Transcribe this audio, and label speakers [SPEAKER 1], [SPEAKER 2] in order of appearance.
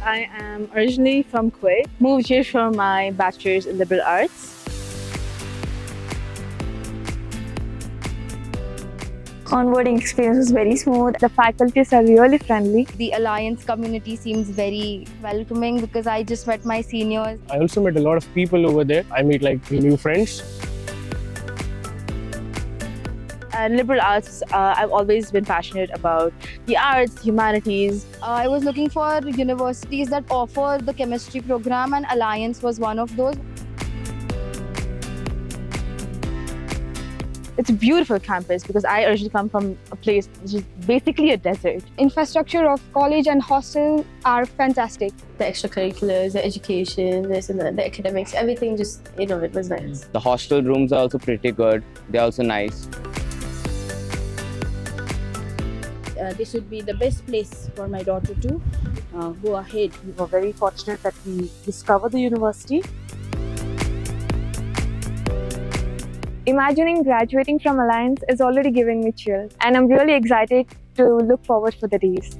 [SPEAKER 1] I am originally from Kuwait. Moved here for my bachelor's in liberal arts.
[SPEAKER 2] Onboarding experience was very smooth.
[SPEAKER 1] The faculties are really friendly.
[SPEAKER 3] The Alliance community seems very welcoming because I just met my seniors.
[SPEAKER 4] I also met a lot of people over there. I meet like new friends.
[SPEAKER 1] Liberal arts, I've always been passionate about the arts, humanities.
[SPEAKER 3] I was looking for universities that offer the chemistry program, and Alliance was one of those.
[SPEAKER 1] It's a beautiful campus because I originally come from a place which is basically a desert.
[SPEAKER 5] Infrastructure of college and hostel are fantastic.
[SPEAKER 6] The extracurriculars, the education, this and that, the academics, everything just, it was nice.
[SPEAKER 7] The hostel rooms are also pretty good. They're also nice.
[SPEAKER 8] This would be the best place for my daughter to go ahead.
[SPEAKER 9] We were very fortunate that we discovered the university.
[SPEAKER 2] Imagining graduating from Alliance is already giving me chills, and I'm really excited to look forward for the days.